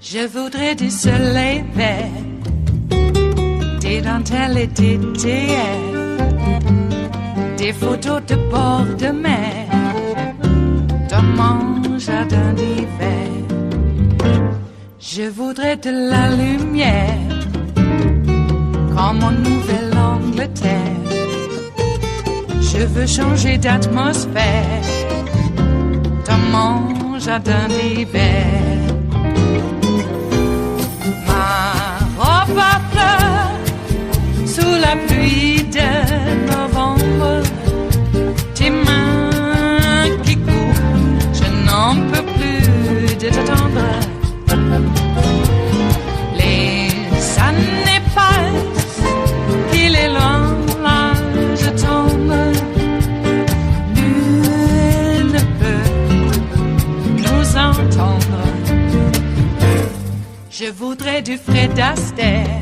Je voudrais du soleil vert, des dentelles et des théâtres, des photos de bord de mer, dans mon jardin d'hiver. Je voudrais de la lumière, comme en Nouvelle-Angleterre. Je veux changer d'atmosphère, dans mon jardin d'hiver. Ma fleur sous la pluie de novembre, tes mains qui courent, je n'en peux plus de t'attendre. Les années passent, il est loin, là je tombe. Nul ne peut nous entendre. Je voudrais du Fred Astaire,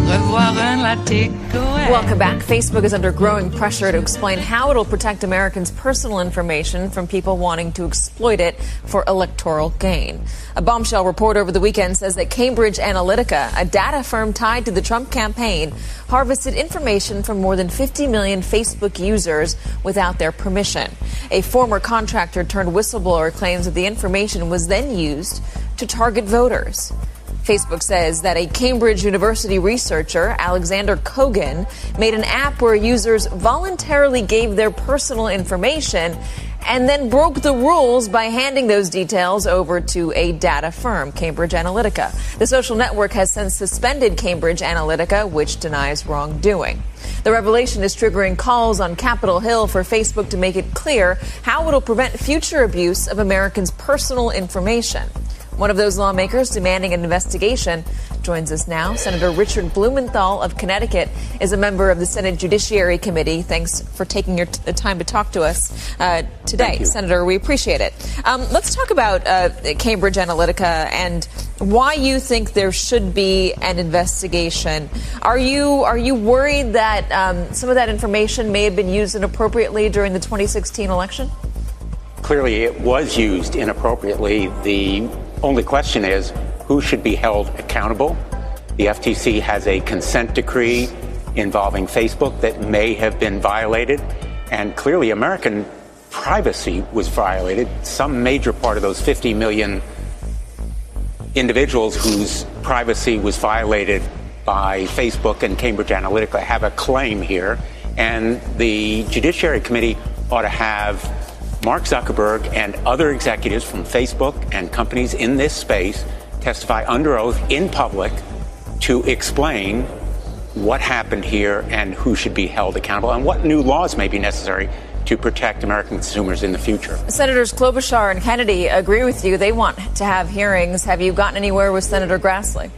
revoir un latte Goël. Welcome back. Facebook is under growing pressure to explain how it'll protect Americans' personal information from people wanting to exploit it for electoral gain. A bombshell report over the weekend says that Cambridge Analytica, a data firm tied to the Trump campaign, harvested information from more than 50 million Facebook users without their permission. A former contractor turned whistleblower claims that the information was then used to target voters. Facebook says that a Cambridge University researcher, Alexander Kogan, made an app where users voluntarily gave their personal information and then broke the rules by handing those details over to a data firm, Cambridge Analytica. The social network has since suspended Cambridge Analytica, which denies wrongdoing. The revelation is triggering calls on Capitol Hill for Facebook to make it clear how it'll prevent future abuse of Americans' personal information. One of those lawmakers demanding an investigation joins us now. Senator Richard Blumenthal of Connecticut is a member of the Senate Judiciary Committee. Thanks for taking your time to talk to us today, Senator. We appreciate it. Let's talk about Cambridge Analytica and why you think there should be an investigation. Are you worried that some of that information may have been used inappropriately during the 2016 election? Clearly, it was used inappropriately. The only question is who should be held accountable. The FTC has a consent decree involving Facebook that may have been violated, and clearly American privacy was violated. Some major part of those 50 million individuals whose privacy was violated by Facebook and Cambridge Analytica have a claim here, and the Judiciary Committee ought to have Mark Zuckerberg and other executives from Facebook and companies in this space testify under oath in public to explain what happened here and who should be held accountable and what new laws may be necessary to protect American consumers in the future. Senators Klobuchar and Kennedy agree with you. They want to have hearings. Have you gotten anywhere with Senator Grassley?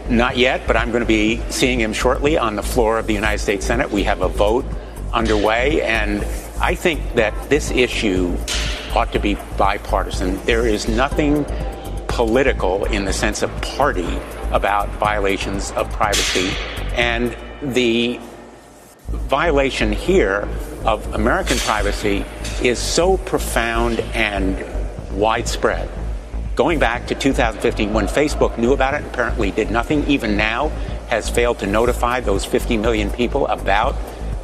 Not yet, but I'm going to be seeing him shortly on the floor of the United States Senate. We have a vote underway, and I think that this issue ought to be bipartisan. There is nothing political in the sense of party about violations of privacy. And the violation here of American privacy is so profound and widespread. Going back to 2015, when Facebook knew about it, apparently did nothing, even now has failed to notify those 50 million people about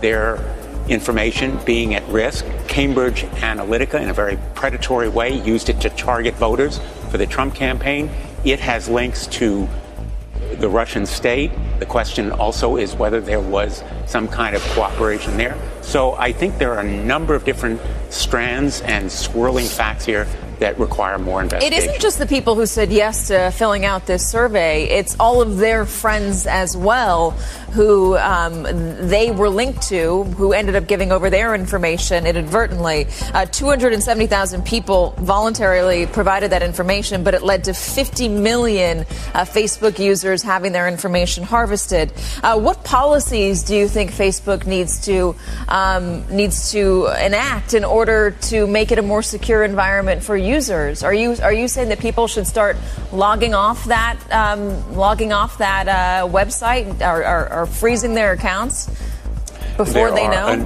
their information being at risk. Cambridge Analytica, in a very predatory way, used it to target voters for the Trump campaign. It has links to the Russian state. The question also is whether there was some kind of cooperation there. So I think there are a number of different strands and swirling facts here that require more investigation. It isn't just the people who said yes to filling out this survey. It's all of their friends as well who they were linked to, who ended up giving over their information inadvertently. 270,000 people voluntarily provided that information, but it led to 50 million Facebook users having their information harvested. What policies do you think think Facebook needs to enact in order to make it a more secure environment for users? Are you saying that people should start logging off that website or freezing their accounts before they know?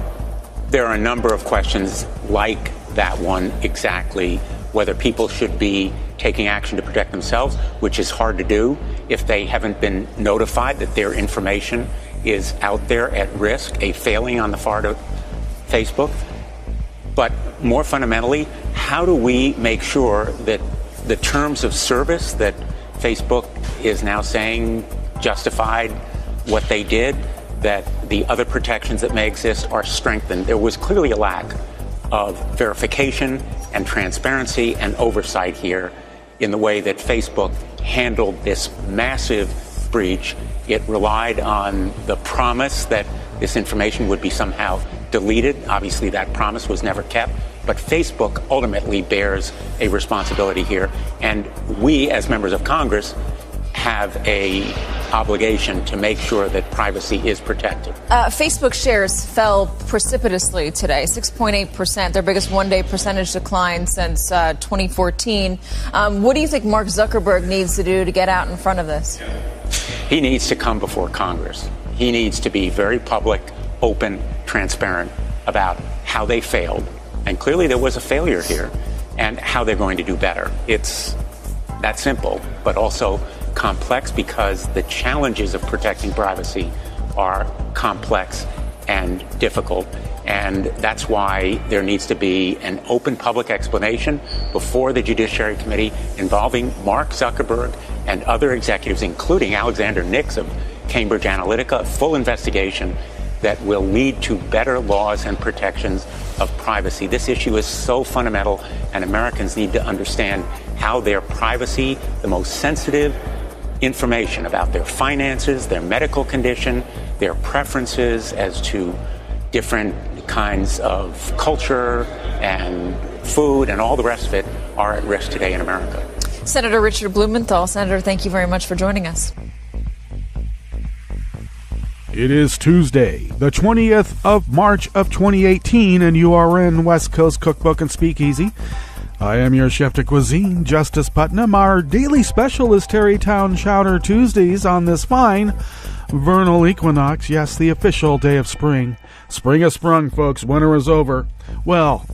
There are a number of questions like that one exactly, whether people should be taking action to protect themselves, which is hard to do if they haven't been notified that their information is out there at risk, a failing on the part of Facebook. But more fundamentally, how do we make sure that the terms of service that Facebook is now saying justified what they did, that the other protections that may exist are strengthened? There was clearly a lack of verification and transparency and oversight here in the way that Facebook handled this massive breach. It relied on the promise that this information would be somehow deleted. Obviously, that promise was never kept. But Facebook ultimately bears a responsibility here. And we, as members of Congress, have a obligation to make sure that privacy is protected. Facebook shares fell precipitously today, 6.8%, their biggest one-day percentage decline since 2014. What do you think Mark Zuckerberg needs to do to get out in front of this? He needs to come before Congress. He needs to be very public, open, transparent about how they failed. And clearly there was a failure here, and how they're going to do better. It's that simple, but also complex, because the challenges of protecting privacy are complex and difficult. And that's why there needs to be an open public explanation before the Judiciary Committee involving Mark Zuckerberg and other executives, including Alexander Nix of Cambridge Analytica, a full investigation that will lead to better laws and protections of privacy. This issue is so fundamental, and Americans need to understand how their privacy, the most sensitive information about their finances, their medical condition, their preferences as to different kinds of culture and food and all the rest of it, are at risk today in America. Senator Richard Blumenthal. Senator, thank you very much for joining us. It is Tuesday, the 20th of March of 2018, and you are in West Coast Cookbook and Speakeasy. I am your chef de cuisine, Justice Putnam. Our daily special is Tarrytown Chowder Tuesdays on this fine vernal equinox. Yes, the official day of spring. Spring has sprung, folks. Winter is over. Well,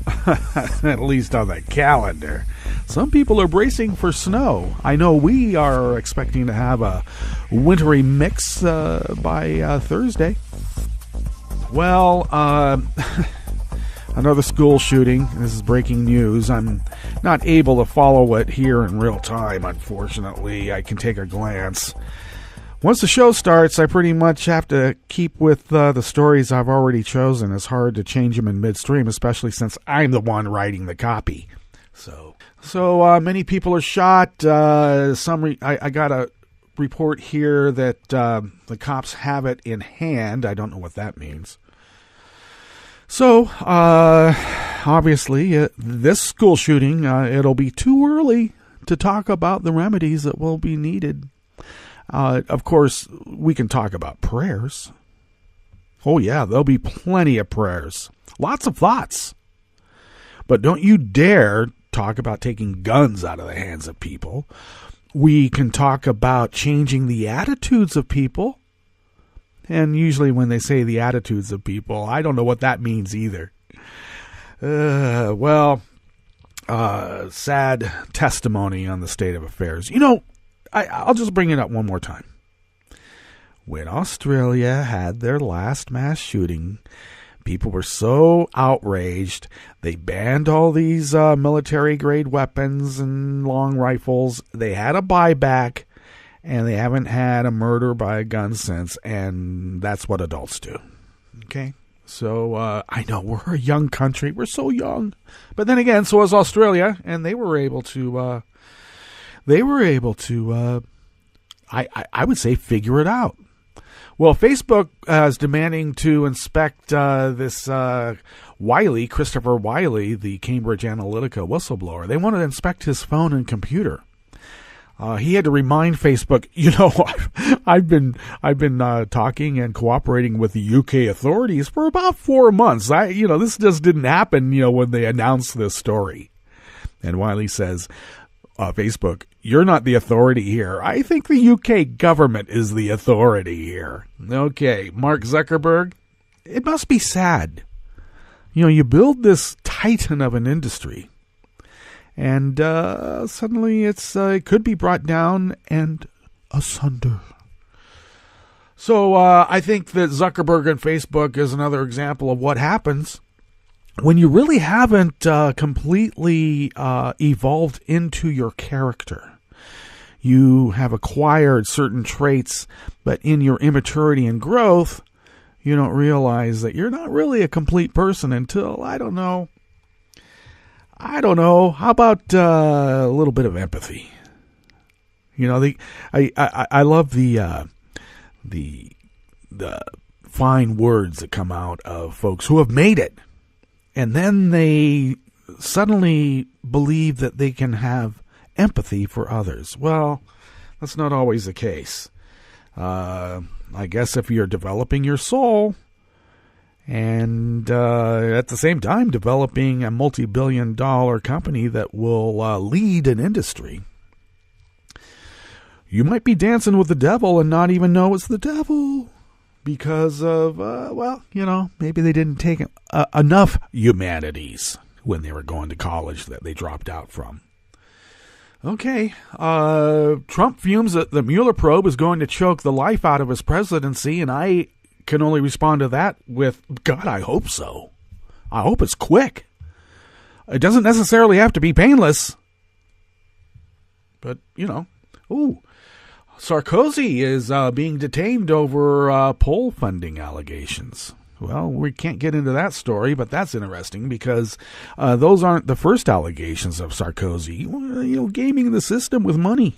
at least on the calendar. Some people are bracing for snow. I know we are expecting to have a wintry mix by Thursday. Well, another school shooting. This is breaking news. I'm not able to follow it here in real time, unfortunately. I can take a glance. Once the show starts, I pretty much have to keep with the stories I've already chosen. It's hard to change them in midstream, especially since I'm the one writing the copy. So many people are shot. I got a report here that the cops have it in hand. I don't know what that means. So, obviously, this school shooting, it'll be too early to talk about the remedies that will be needed. Of course, we can talk about prayers. Oh, yeah, there'll be plenty of prayers. Lots of thoughts. But don't you dare talk about taking guns out of the hands of people. We can talk about changing the attitudes of people. And usually when they say the attitudes of people, I don't know what that means either. Sad testimony on the state of affairs. You know, I'll just bring it up one more time. When Australia had their last mass shooting, people were so outraged, they banned all these military-grade weapons and long rifles. They had a buyback, and they haven't had a murder by a gun since, and that's what adults do. Okay? So, I know, we're a young country. We're so young. But then again, so is Australia, and they were able to... I would say, figure it out. Well, Facebook is demanding to inspect this Christopher Wiley, the Cambridge Analytica whistleblower. They want to inspect his phone and computer. He had to remind Facebook, I've been talking and cooperating with the UK authorities for about 4 months. This just didn't happen, when they announced this story. And Wiley says, Facebook, you're not the authority here. I think the UK government is the authority here. Okay, Mark Zuckerberg, it must be sad. You build this titan of an industry, and suddenly it could be brought down and asunder. So I think that Zuckerberg and Facebook is another example of what happens when you really haven't completely evolved into your character. You have acquired certain traits, but in your immaturity and growth, you don't realize that you're not really a complete person until, I don't know. How about a little bit of empathy? I love the fine words that come out of folks who have made it, and then they suddenly believe that they can have empathy for others. Well, that's not always the case. I guess if you're developing your soul and at the same time developing a multi-billion-dollar company that will lead an industry, you might be dancing with the devil and not even know it's the devil because of, maybe they didn't take enough humanities when they were going to college that they dropped out from. Okay, Trump fumes that the Mueller probe is going to choke the life out of his presidency, and I can only respond to that with, God, I hope so. I hope it's quick. It doesn't necessarily have to be painless. But, Sarkozy is being detained over poll funding allegations. Well, we can't get into that story, but that's interesting because those aren't the first allegations of Sarkozy. Gaming the system with money.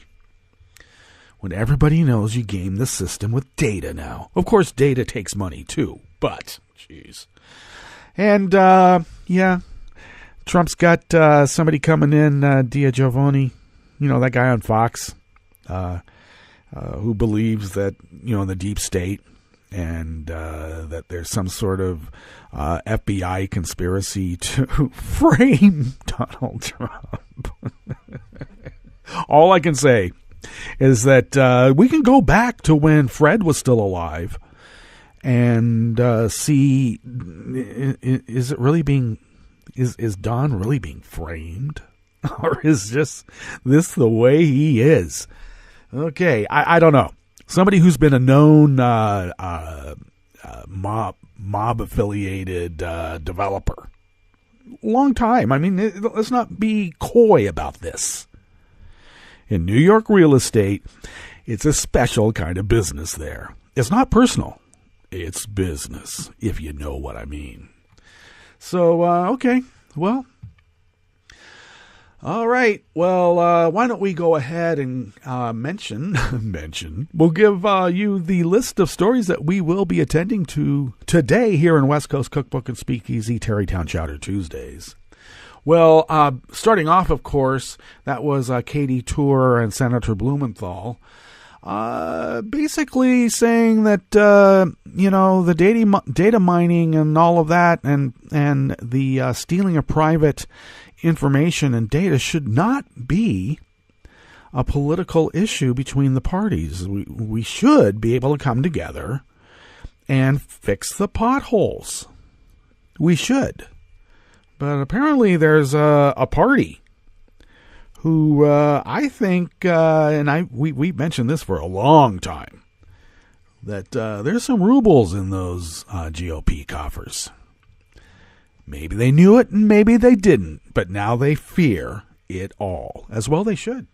When everybody knows you game the system with data now. Of course, data takes money too, but, jeez. And, Trump's got somebody coming in, Dia Giovanni, that guy on Fox, who believes that, the deep state, and that there's some sort of FBI conspiracy to frame Donald Trump. All I can say is that we can go back to when Fred was still alive and see, is Don really being framed? Or is just this the way he is? Okay, I don't know. Somebody who's been a known mob-affiliated developer. Long time. I mean, let's not be coy about this. In New York real estate, it's a special kind of business there. It's not personal. It's business, if you know what I mean. So, okay. Well, all right. Well, why don't we go ahead and mention. We'll give you the list of stories that we will be attending to today here in West Coast Cookbook and Speakeasy Tarrytown Chowder Tuesdays. Well, starting off, of course, that was Katie Tour and Senator Blumenthal, basically saying that the data mining and all of that, and the stealing of private information and data should not be a political issue between the parties. We should be able to come together and fix the potholes. We should. But apparently there's a party who I think, and we've mentioned this for a long time, that there's some rubles in those GOP coffers. Maybe they knew it and maybe they didn't, but now they fear it all, as well they should.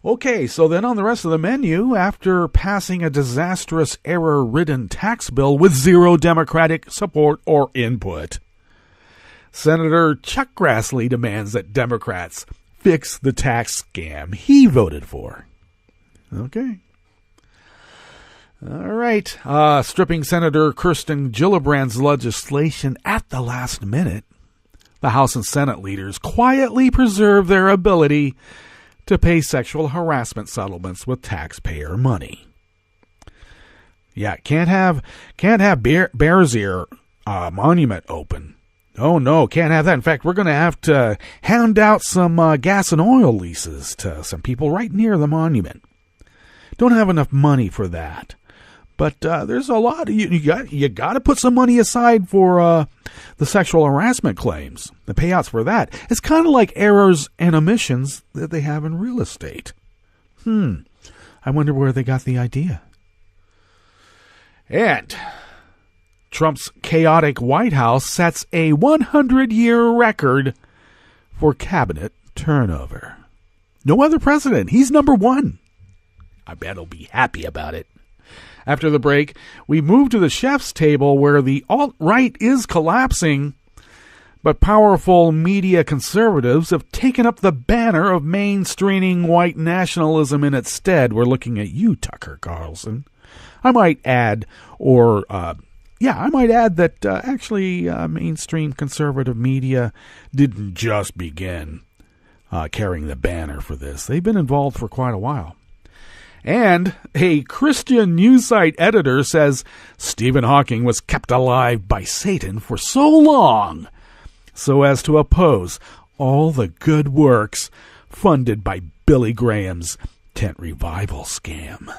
Okay, so then on the rest of the menu, after passing a disastrous error-ridden tax bill with zero Democratic support or input, Senator Chuck Grassley demands that Democrats fix the tax scam he voted for. Okay. All right. Stripping Senator Kirsten Gillibrand's legislation at the last minute, the House and Senate leaders quietly preserve their ability to pay sexual harassment settlements with taxpayer money. Yeah, can't have Bears Ear Monument open. Oh no, can't have that. In fact, we're going to have to hand out some gas and oil leases to some people right near the monument. Don't have enough money for that. But there's a lot. You got to put some money aside for the sexual harassment claims, the payouts for that. It's kind of like errors and omissions that they have in real estate. I wonder where they got the idea. And Trump's chaotic White House sets a 100-year record for cabinet turnover. No other president. He's number one. I bet he'll be happy about it. After the break, we move to the chef's table where the alt-right is collapsing, but powerful media conservatives have taken up the banner of mainstreaming white nationalism in its stead. We're looking at you, Tucker Carlson. I might add that actually mainstream conservative media didn't just begin carrying the banner for this. They've been involved for quite a while. And a Christian news site editor says Stephen Hawking was kept alive by Satan for so long so as to oppose all the good works funded by Billy Graham's tent revival scam.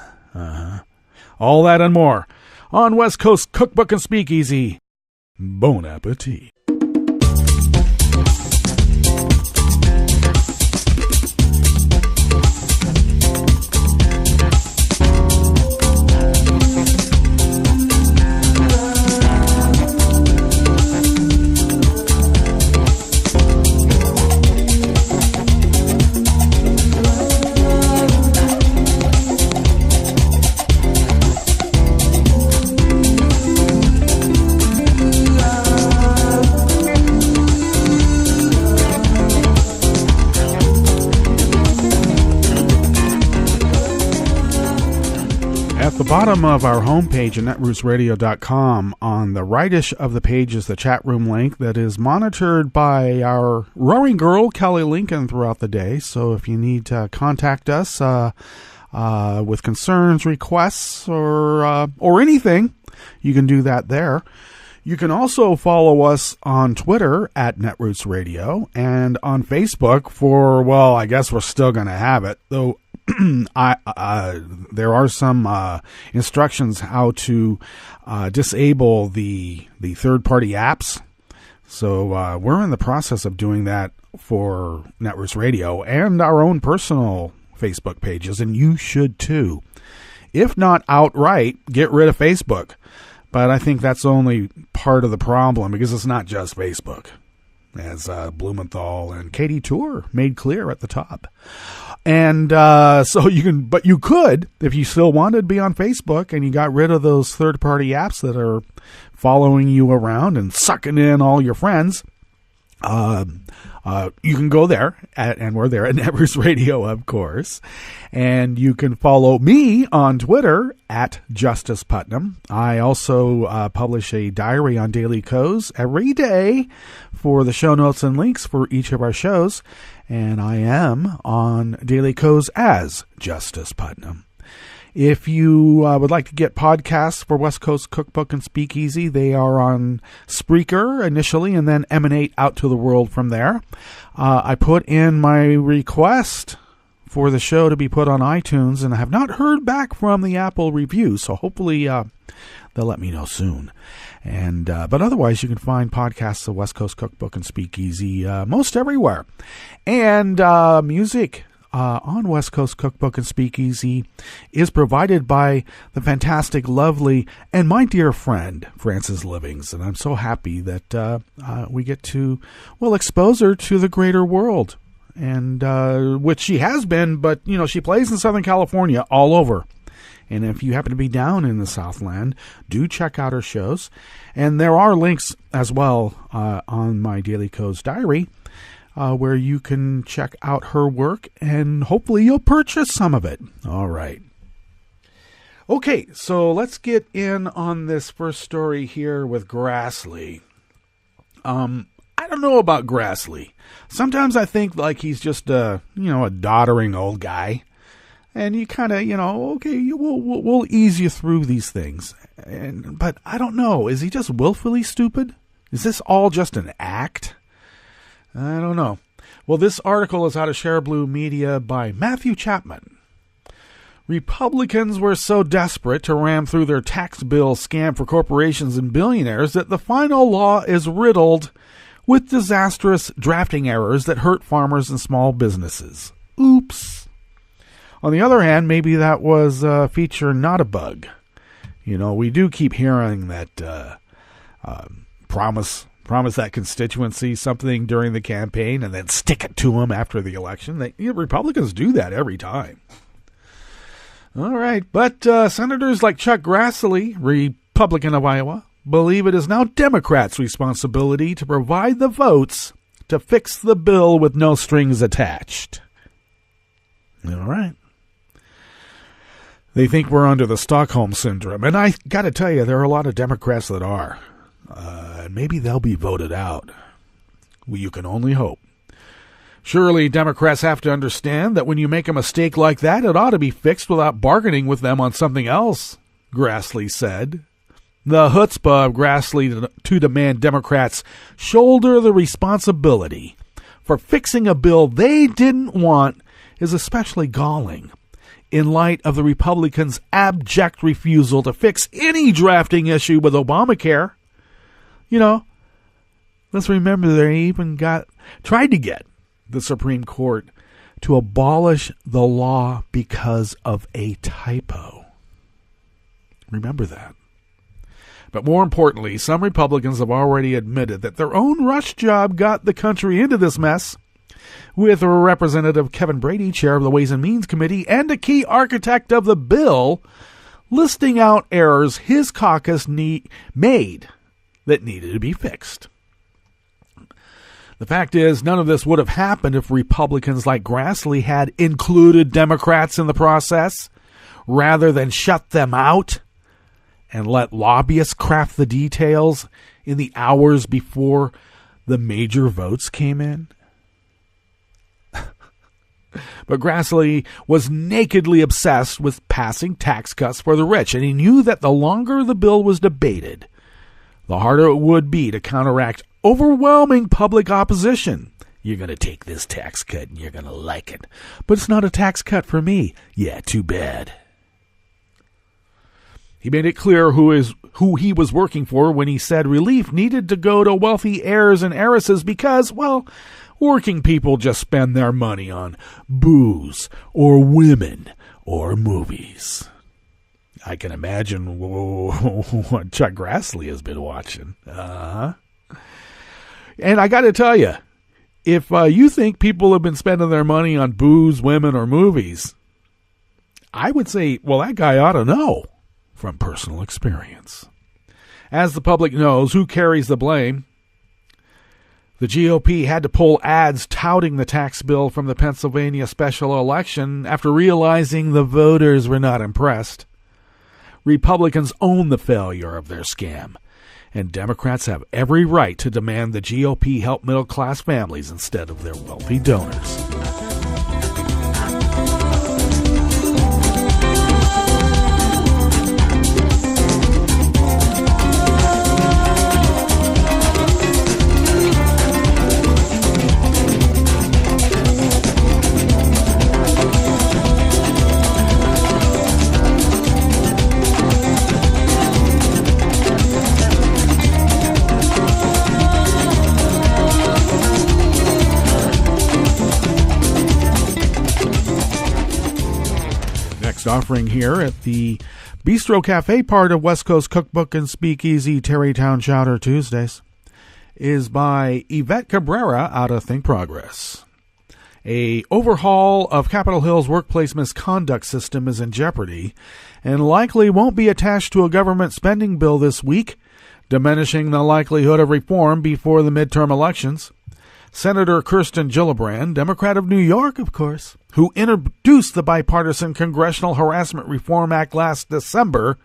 All that and more on West Coast Cookbook and Speakeasy. Bon appetit. The bottom of our homepage at netrootsradio.com, on the rightish of the page is the chat room link that is monitored by our roaring girl, Kelly Lincoln, throughout the day. So if you need to contact us with concerns, requests, or anything, you can do that there. You can also follow us on Twitter at Netroots Radio and on Facebook for, well, I guess we're still going to have it, though. There are some instructions how to disable the third-party apps. So we're in the process of doing that for Netroots Radio and our own personal Facebook pages, and you should too. If not outright, get rid of Facebook. But I think that's only part of the problem, because it's not just Facebook, as Blumenthal and Katie Tour made clear at the top. And so you could, if you still wanted to be on Facebook and you got rid of those third-party apps that are following you around and sucking in all your friends, you can go there, and we're there at Netroots Radio, of course. And you can follow me on Twitter at Justice Putnam. I also publish a diary on Daily Co's every day for the show notes and links for each of our shows. And I am on Daily Co's as Justice Putnam. If you would like to get podcasts for West Coast Cookbook and Speakeasy, they are on Spreaker initially and then emanate out to the world from there. I put in my request for the show to be put on iTunes, and I have not heard back from the Apple review, so hopefully they'll let me know soon. And but otherwise, you can find podcasts of West Coast Cookbook and Speakeasy most everywhere. And music on West Coast Cookbook and Speakeasy is provided by the fantastic, lovely, and my dear friend, Frances Livings. And I'm so happy that we get to, expose her to the greater world. And which she has been, but, she plays in Southern California all over. And if you happen to be down in the Southland, do check out her shows. And there are links as well on my Daily Co's diary where you can check out her work, and hopefully you'll purchase some of it. All right. Okay, so let's get in on this first story here with Grassley. I don't know about Grassley. Sometimes I think like he's just a doddering old guy. And you kind of, okay, we'll ease you through these things. But I don't know. Is he just willfully stupid? Is this all just an act? I don't know. Well, this article is out of Share Blue Media by Matthew Chapman. Republicans were so desperate to ram through their tax bill scam for corporations and billionaires that the final law is riddled with disastrous drafting errors that hurt farmers and small businesses. Oops. On the other hand, maybe that was a feature, not a bug. We do keep hearing that promise that constituency something during the campaign and then stick it to them after the election. Republicans do that every time. All right, but senators like Chuck Grassley, Republican of Iowa, believe it is now Democrats' responsibility to provide the votes to fix the bill with no strings attached. All right. They think we're under the Stockholm Syndrome, and I got to tell you, there are a lot of Democrats that are. Maybe they'll be voted out. Well, you can only hope. Surely Democrats have to understand that when you make a mistake like that, it ought to be fixed without bargaining with them on something else, Grassley said. The chutzpah of Grassley to demand Democrats shoulder the responsibility for fixing a bill they didn't want is especially galling in light of the Republicans' abject refusal to fix any drafting issue with Obamacare. Let's remember they even tried to get the Supreme Court to abolish the law because of a typo. Remember that. But more importantly, some Republicans have already admitted that their own rush job got the country into this mess, with Representative Kevin Brady, chair of the Ways and Means Committee and a key architect of the bill, listing out errors his caucus made that needed to be fixed. The fact is, none of this would have happened if Republicans like Grassley had included Democrats in the process rather than shut them out and let lobbyists craft the details in the hours before the major votes came in. But Grassley was nakedly obsessed with passing tax cuts for the rich, and he knew that the longer the bill was debated, the harder it would be to counteract overwhelming public opposition. You're going to take this tax cut and you're going to like it. But it's not a tax cut for me. Yeah, too bad. He made it clear who he was working for when he said relief needed to go to wealthy heirs and heiresses because, well, working people just spend their money on booze or women or movies. I can imagine what Chuck Grassley has been watching. And I got to tell you, if you think people have been spending their money on booze, women, or movies, I would say, well, that guy ought to know from personal experience. As the public knows, who carries the blame? The GOP had to pull ads touting the tax bill from the Pennsylvania special election after realizing the voters were not impressed. Republicans own the failure of their scam, and Democrats have every right to demand the GOP help middle-class families instead of their wealthy donors. Offering here at the Bistro Cafe, part of West Coast Cookbook and Speakeasy Tarrytown Chowder Tuesdays, is by Yvette Cabrera out of Think Progress. A overhaul of Capitol Hill's workplace misconduct system is in jeopardy and likely won't be attached to a government spending bill this week, diminishing the likelihood of reform before the midterm elections. Senator Kirsten Gillibrand, Democrat of New York, of course, who introduced the bipartisan Congressional Harassment Reform Act last December,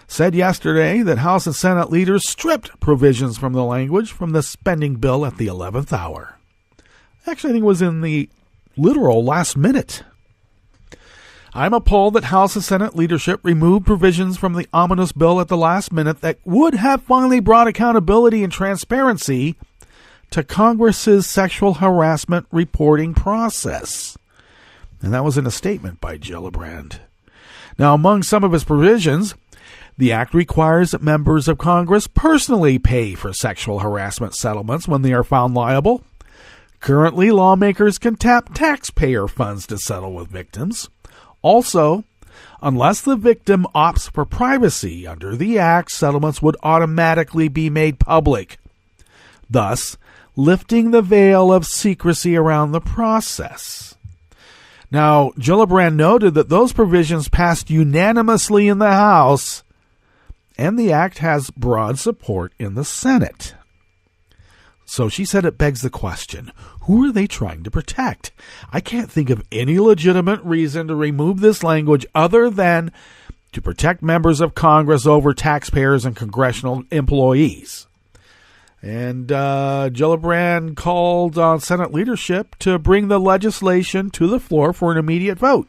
said yesterday that House and Senate leaders stripped provisions from the language from the spending bill at the 11th hour. Actually, I think it was in the literal last minute. I'm appalled that House and Senate leadership removed provisions from the ominous bill at the last minute that would have finally brought accountability and transparency to Congress's sexual harassment reporting process. And that was in a statement by Gillibrand. Now, among some of its provisions, the act requires that members of Congress personally pay for sexual harassment settlements when they are found liable. Currently, lawmakers can tap taxpayer funds to settle with victims. Also, unless the victim opts for privacy under the act, settlements would automatically be made public, thus lifting the veil of secrecy around the process. Now, Gillibrand noted that those provisions passed unanimously in the House, and the act has broad support in the Senate. So she said it begs the question, who are they trying to protect? I can't think of any legitimate reason to remove this language other than to protect members of Congress over taxpayers and congressional employees. And Gillibrand called on Senate leadership to bring the legislation to the floor for an immediate vote.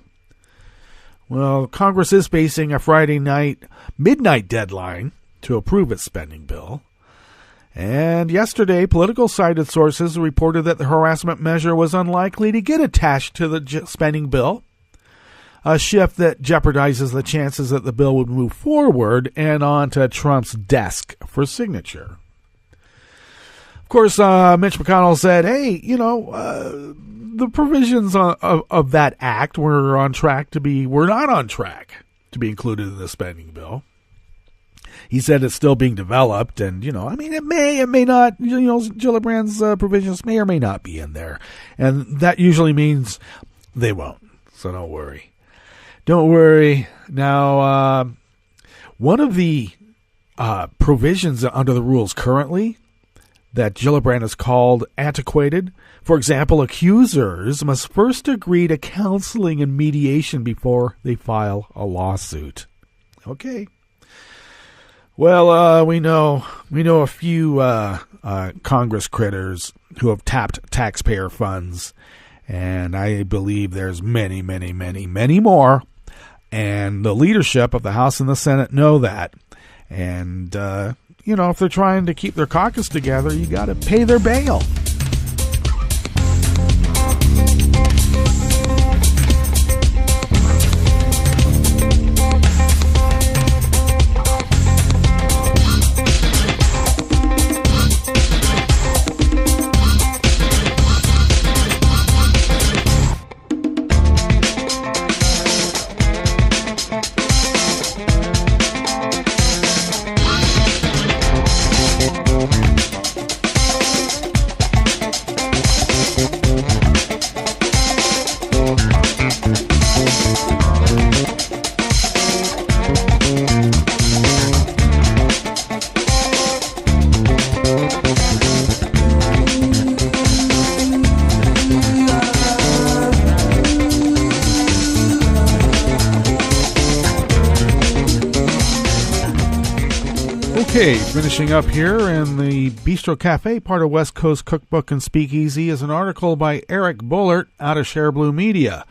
Well, Congress is facing a Friday night midnight deadline to approve its spending bill. And yesterday, political cited sources reported that the harassment measure was unlikely to get attached to the spending bill, a shift that jeopardizes the chances that the bill would move forward and onto Trump's desk for signature. Of course, Mitch McConnell said, hey, the provisions of that act were not on track to be included in the spending bill. He said it's still being developed, and, it may not, Gillibrand's provisions may or may not be in there. And that usually means they won't. So don't worry. Don't worry. Now, one of the provisions under the rules currently that Gillibrand has called antiquated, for example, accusers must first agree to counseling and mediation before they file a lawsuit. Okay. Well, we know a few Congress critters who have tapped taxpayer funds, and I believe there's many, many, many, many more. And the leadership of the House and the Senate know that. And if they're trying to keep their caucus together, you got to pay their bail. Okay, finishing up here in the Bistro Cafe, part of West Coast Cookbook and Speakeasy, is an article by Eric Bullard out of Share Blue Media.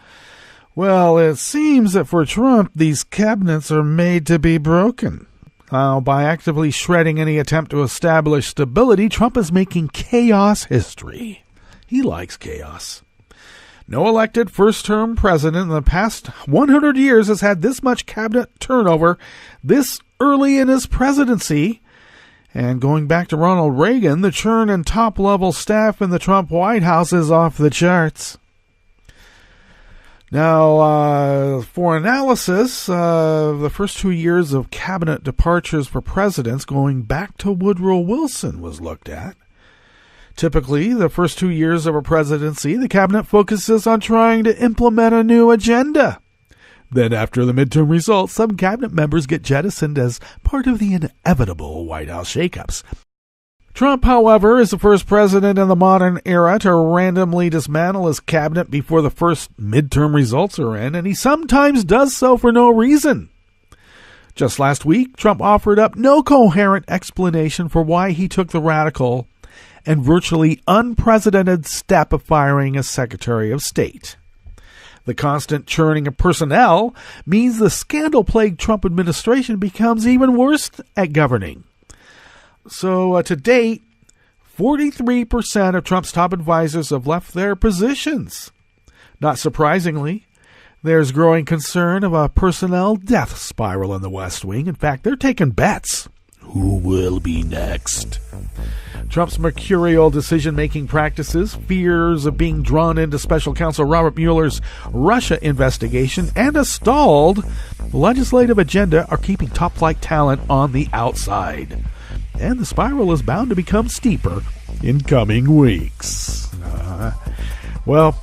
Well, it seems that for Trump, these cabinets are made to be broken. By actively shredding any attempt to establish stability, Trump is making chaos history. He likes chaos. No elected first-term president in the past 100 years has had this much cabinet turnover this early in his presidency. And going back to Ronald Reagan, the churn in top-level staff in the Trump White House is off the charts. Now, for analysis, the first 2 years of cabinet departures for presidents going back to Woodrow Wilson was looked at. Typically, the first 2 years of a presidency, the cabinet focuses on trying to implement a new agenda. Then, after the midterm results, some cabinet members get jettisoned as part of the inevitable White House shakeups. Trump, however, is the first president in the modern era to randomly dismantle his cabinet before the first midterm results are in, and he sometimes does so for no reason. Just last week, Trump offered up no coherent explanation for why he took the radical and virtually unprecedented step of firing a Secretary of State. The constant churning of personnel means the scandal-plagued Trump administration becomes even worse at governing. So to date, 43% of Trump's top advisors have left their positions. Not surprisingly, there's growing concern of a personnel death spiral in the West Wing. In fact, they're taking bets. Who will be next? Trump's mercurial decision-making practices, fears of being drawn into Special Counsel Robert Mueller's Russia investigation, and a stalled legislative agenda are keeping top-flight talent on the outside. And the spiral is bound to become steeper in coming weeks. Well,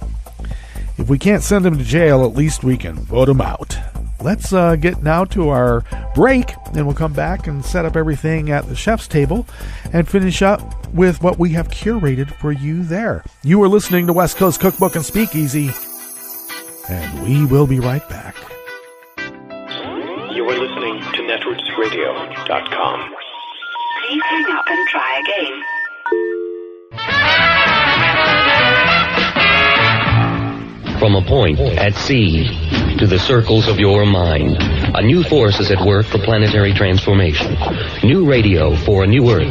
if we can't send him to jail, at least we can vote him out. Let's get now to our break, and we'll come back and set up everything at the chef's table and finish up with what we have curated for you there. You are listening to West Coast Cookbook and Speakeasy, and we will be right back. You are listening to netrootsradio.com. Please hang up and try again. From a point at sea to the circles of your mind, a new force is at work for planetary transformation. New radio for a new Earth.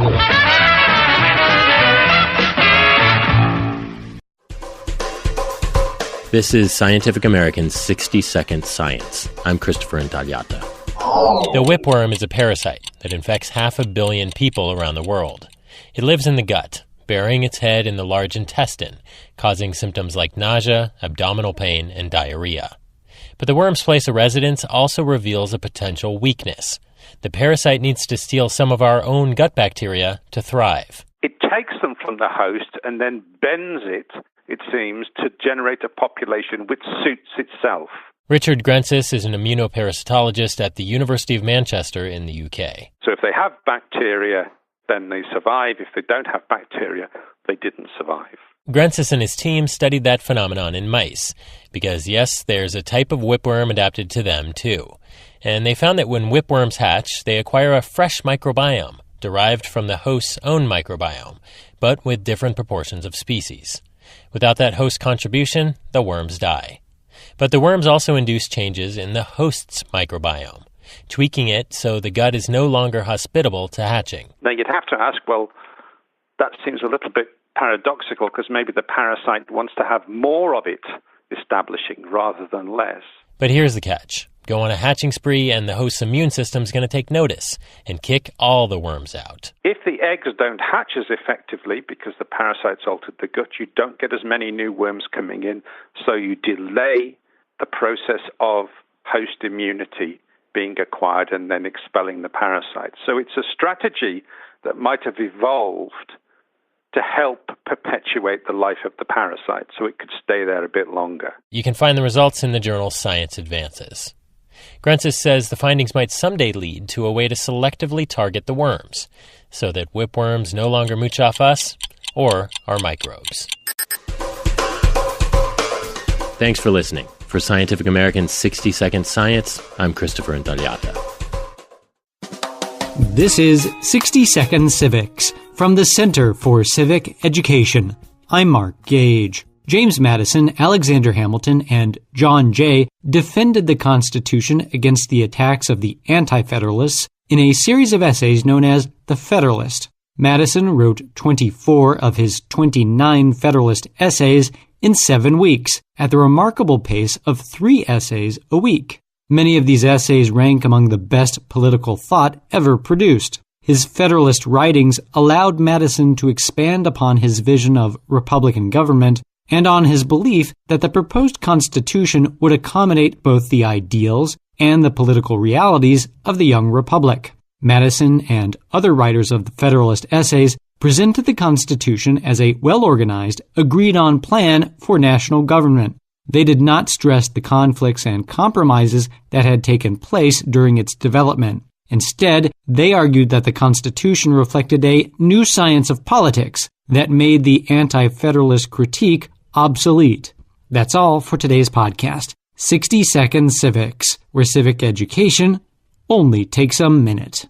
This is Scientific American's 60-Second Science. I'm Christopher Intagliata. The whipworm is a parasite that infects 500 million people around the world. It lives in the gut, burying its head in the large intestine, causing symptoms like nausea, abdominal pain, and diarrhea. But the worm's place of residence also reveals a potential weakness. The parasite needs to steal some of our own gut bacteria to thrive. It takes them from the host and then bends it seems, to generate a population which suits itself. Richard Grensis is an immunoparasitologist at the University of Manchester in the UK. So if they have bacteria, then they survive. If they don't have bacteria, they didn't survive. Grensis and his team studied that phenomenon in mice, because yes, there's a type of whipworm adapted to them too. And they found that when whipworms hatch, they acquire a fresh microbiome, derived from the host's own microbiome, but with different proportions of species. Without that host contribution, the worms die. But the worms also induce changes in the host's microbiome, tweaking it so the gut is no longer hospitable to hatching. Now you'd have to ask, well, that seems a little bit paradoxical, because maybe the parasite wants to have more of it establishing rather than less. But here's the catch. Go on a hatching spree and the host's immune system's going to take notice and kick all the worms out. If the eggs don't hatch as effectively because the parasite's altered the gut, you don't get as many new worms coming in, so you delay the process of host immunity being acquired and then expelling the parasite. So it's a strategy that might have evolved to help perpetuate the life of the parasite so it could stay there a bit longer. You can find the results in the journal Science Advances. Grensis says the findings might someday lead to a way to selectively target the worms, so that whipworms no longer mooch off us or our microbes. Thanks for listening. For Scientific American's 60-Second Science, I'm Christopher Intagliata. This is 60 Second Civics from the Center for Civic Education. I'm Mark Gage. James Madison, Alexander Hamilton, and John Jay defended the Constitution against the attacks of the Anti-Federalists in a series of essays known as The Federalist. Madison wrote 24 of his 29 Federalist essays in 7 weeks, at the remarkable pace of 3 essays a week. Many of these essays rank among the best political thought ever produced. His Federalist writings allowed Madison to expand upon his vision of Republican government and on his belief that the proposed Constitution would accommodate both the ideals and the political realities of the young republic. Madison and other writers of the Federalist essays presented the Constitution as a well-organized, agreed-on plan for national government. They did not stress the conflicts and compromises that had taken place during its development. Instead, they argued that the Constitution reflected a new science of politics that made the anti-federalist critique obsolete. That's all for today's podcast. 60 Second Civics, where civic education only takes a minute.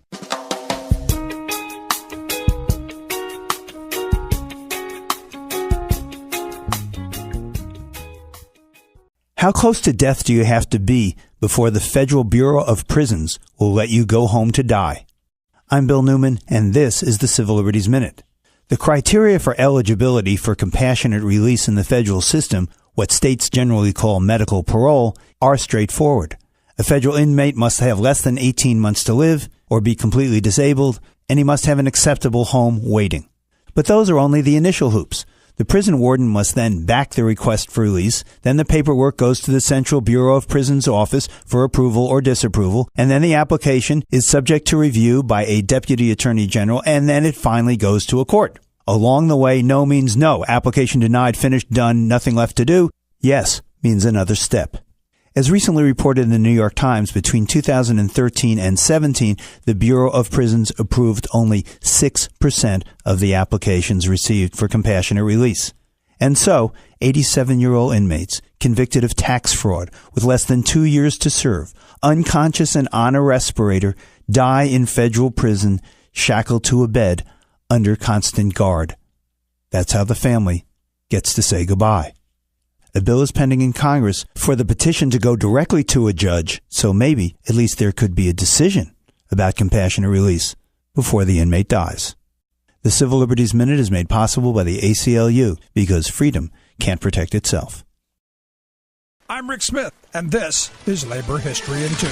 How close to death do you have to be before the Federal Bureau of Prisons will let you go home to die? I'm Bill Newman, and this is the Civil Liberties Minute. The criteria for eligibility for compassionate release in the federal system, what states generally call medical parole, are straightforward. A federal inmate must have less than 18 months to live or be completely disabled, and he must have an acceptable home waiting. But those are only the initial hoops. The prison warden must then back the request for release, then the paperwork goes to the Central Bureau of Prisons office for approval or disapproval, and then the application is subject to review by a Deputy Attorney General, and then it finally goes to a court. Along the way, no means no. Application denied, finished, done, nothing left to do. Yes means another step. As recently reported in the New York Times, between 2013 and 17, the Bureau of Prisons approved only 6% of the applications received for compassionate release. And so, 87-year-old inmates convicted of tax fraud with less than 2 years to serve, unconscious and on a respirator, die in federal prison, shackled to a bed under constant guard. That's how the family gets to say goodbye. A bill is pending in Congress for the petition to go directly to a judge, so maybe at least there could be a decision about compassionate release before the inmate dies. The Civil Liberties Minute is made possible by the ACLU because freedom can't protect itself. I'm Rick Smith, and this is Labor History in 2.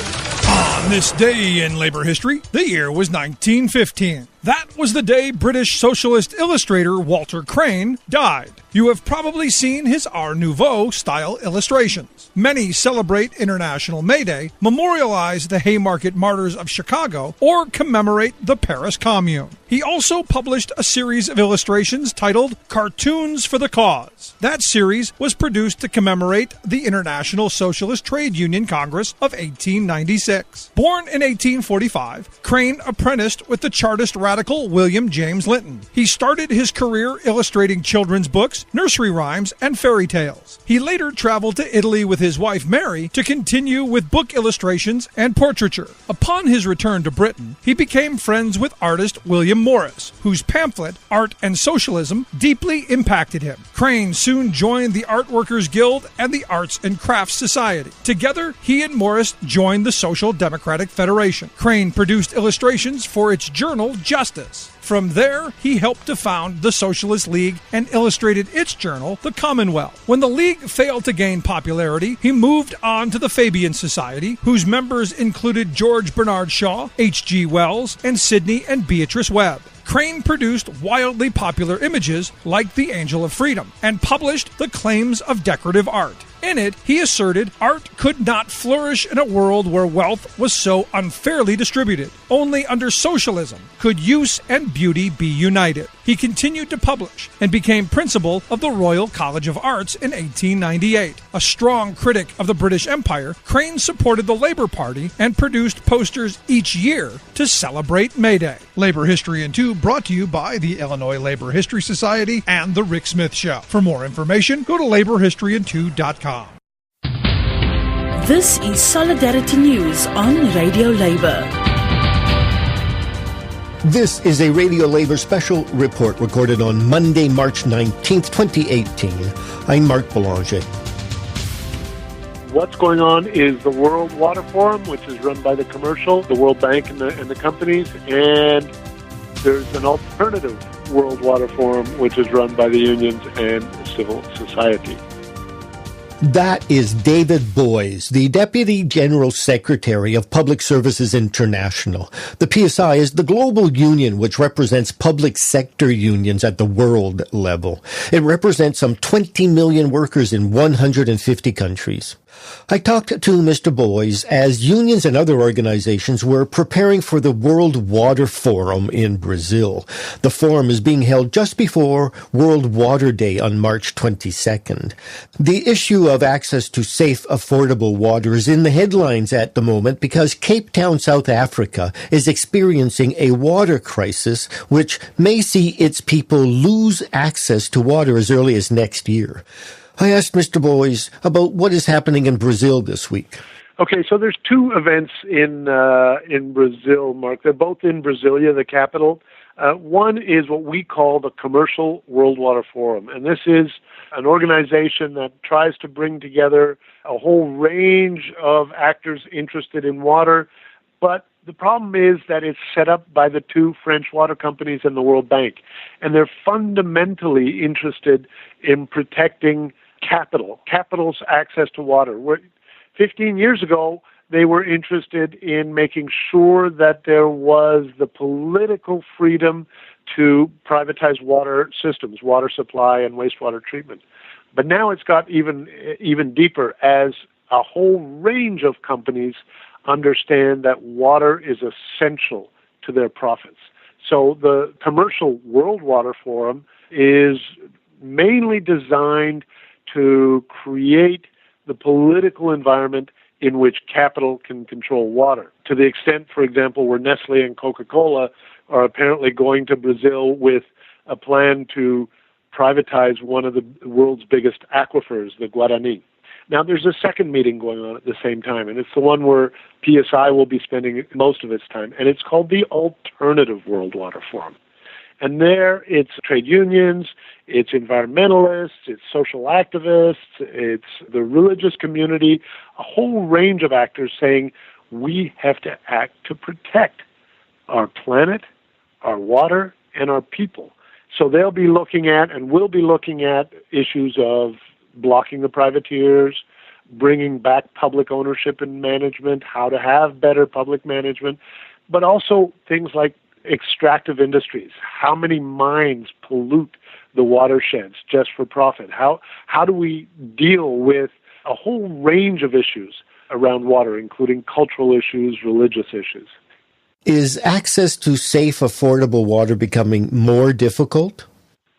On this day in labor history, the year was 1915. That was the day British socialist illustrator Walter Crane died. You have probably seen his Art Nouveau-style illustrations. Many celebrate International May Day, memorialize the Haymarket Martyrs of Chicago, or commemorate the Paris Commune. He also published a series of illustrations titled Cartoons for the Cause. That series was produced to commemorate the International Socialist Trade Union Congress of 1896. Born in 1845, Crane apprenticed with the Chartist radical William James Linton. He started his career illustrating children's books, nursery rhymes, and fairy tales. He later traveled to Italy with his wife Mary to continue with book illustrations and portraiture. Upon his return to Britain, he became friends with artist William Morris, whose pamphlet, Art and Socialism, deeply impacted him. Crane soon joined the Art Workers Guild and the Arts and Crafts Society. Together, he and Morris joined the Social Democratic Federation. Crane produced illustrations for its journal, Justice. From there, he helped to found the Socialist League and illustrated its journal, The Commonwealth. When the League failed to gain popularity, he moved on to the Fabian Society, whose members included George Bernard Shaw, H.G. Wells, and Sidney and Beatrice Webb. Crane produced wildly popular images like the Angel of Freedom and published The Claims of Decorative Art. In it, he asserted art could not flourish in a world where wealth was so unfairly distributed. Only under socialism could use and beauty be united. He continued to publish and became principal of the Royal College of Arts in 1898. A strong critic of the British Empire, Crane supported the Labour Party and produced posters each year to celebrate May Day. Labor History in 2 brought to you by the Illinois Labor History Society and The Rick Smith Show. For more information, go to laborhistoryin2.com. This is Solidarity News on Radio Labour. This is a Radio Labour special report recorded on Monday, March 19th, 2018. I'm Mark Belanger. What's going on is the World Water Forum, which is run by the commercial, the World Bank and the companies, and there's an alternative World Water Forum, which is run by the unions and civil society. That is David Boys, the Deputy General Secretary of Public Services International. The PSI is the global union which represents public sector unions at the world level. It represents some 20 million workers in 150 countries. I talked to Mr. Boys as unions and other organizations were preparing for the World Water Forum in Brazil. The forum is being held just before World Water Day on March 22nd. The issue of access to safe, affordable water is in the headlines at the moment because Cape Town, South Africa is experiencing a water crisis which may see its people lose access to water as early as next year. I asked Mr. Boys about what is happening in Brazil this week. Okay, so there's two events in Brazil, Mark. They're both in Brasilia, the capital. One is what we call the Commercial World Water Forum, and this is an organization that tries to bring together a whole range of actors interested in water, but the problem is that it's set up by the two French water companies and the World Bank, and they're fundamentally interested in protecting capital's access to water. 15 years ago, they were interested in making sure that there was the political freedom to privatize water systems, water supply and wastewater treatment. But now it's got even deeper as a whole range of companies understand that water is essential to their profits. So the Commercial World Water Forum is mainly designed to create the political environment in which capital can control water. To the extent, for example, where Nestle and Coca-Cola are apparently going to Brazil with a plan to privatize one of the world's biggest aquifers, the Guarani. Now, there's a second meeting going on at the same time, and it's the one where PSI will be spending most of its time, and it's called the Alternative World Water Forum. And there, it's trade unions, it's environmentalists, it's social activists, it's the religious community, a whole range of actors saying we have to act to protect our planet, our water, and our people. So they'll be looking at, and will be looking at, issues of blocking the privateers, bringing back public ownership and management, how to have better public management, but also things like extractive industries. How many mines pollute the watersheds just for profit? How do we deal with a whole range of issues around water, including cultural issues, religious issues? Is access to safe, affordable water becoming more difficult?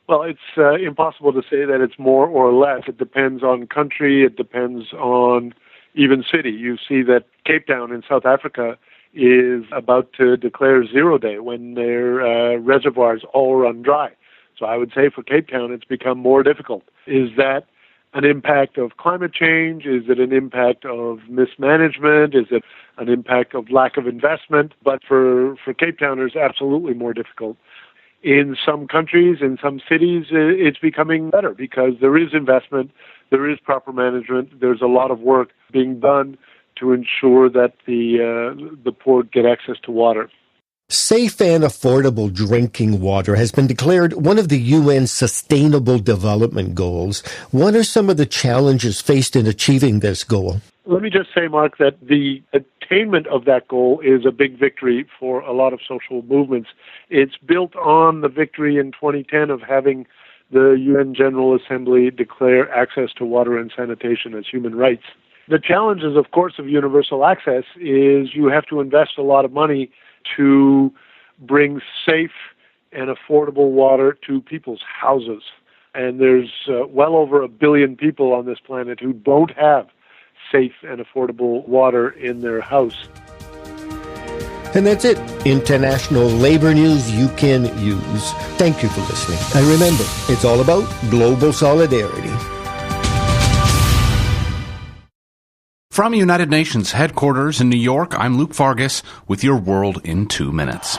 Well, it's impossible to say that it's more or less. It depends on country. It depends on even city. You see that Cape Town in South Africa is about to declare 0 day when their reservoirs all run dry. So I would say for Cape Town, it's become more difficult. Is that an impact of climate change? Is it an impact of mismanagement? Is it an impact of lack of investment? But for Cape Towners, absolutely more difficult. In some countries, in some cities, it's becoming better because there is investment, there is proper management, there's a lot of work being done to ensure that the poor get access to water. Safe and affordable drinking water has been declared one of the UN Sustainable Development Goals. What are some of the challenges faced in achieving this goal? Let me just say, Mark, that the attainment of that goal is a big victory for a lot of social movements. It's built on the victory in 2010 of having the UN General Assembly declare access to water and sanitation as human rights. The challenges, of course, of universal access is you have to invest a lot of money to bring safe and affordable water to people's houses. And there's well over 1 billion people on this planet who don't have safe and affordable water in their house. And that's it. International labor news you can use. Thank you for listening. And remember, it's all about global solidarity. From United Nations headquarters in New York, I'm Luke Vargas with your World in 2 minutes.